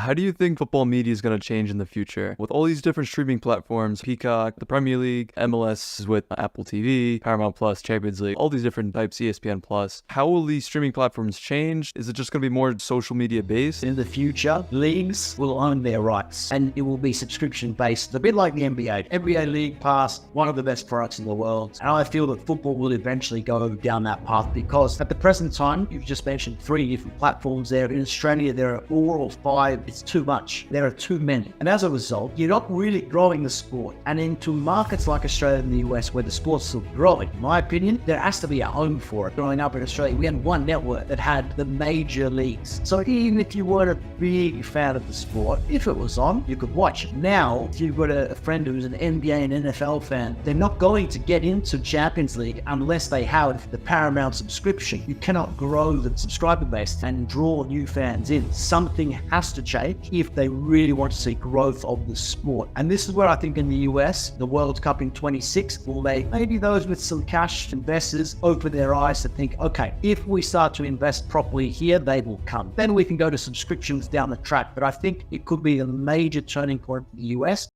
How do you think football media is going to change in the future? With all these different streaming platforms, Peacock, the Premier League, MLS with Apple TV, Paramount Plus, Champions League, all these different types, ESPN Plus, how will these streaming platforms change? Is it just going to be more social media based? In the future, leagues will own their rights and it will be subscription based, a bit like the NBA. NBA League Pass, one of the best products in the world. And I feel that football will eventually go down that path because at the present time, you've just mentioned 3 different platforms there. In Australia, there are 4 or 5. It's too much. There are too many. And as a result, you're not really growing the sport. And into markets like Australia and the US where the sport's still growing, in my opinion, there has to be a home for it. Growing up in Australia, we had one network that had the major leagues. So even if you weren't a big fan of the sport, if it was on, you could watch it. Now, if you've got a friend who's an NBA and NFL fan, they're not going to get into Champions League unless they have the Paramount subscription. You cannot grow the subscriber base and draw new fans in. Something has to change if they really want to see growth of the sport. And this is where I think in the US, the World Cup in 26 will make maybe those with some cash investors open their eyes to think, okay, if we start to invest properly here, they will come. Then we can go to subscriptions down the track. But I think it could be a major turning point for the US.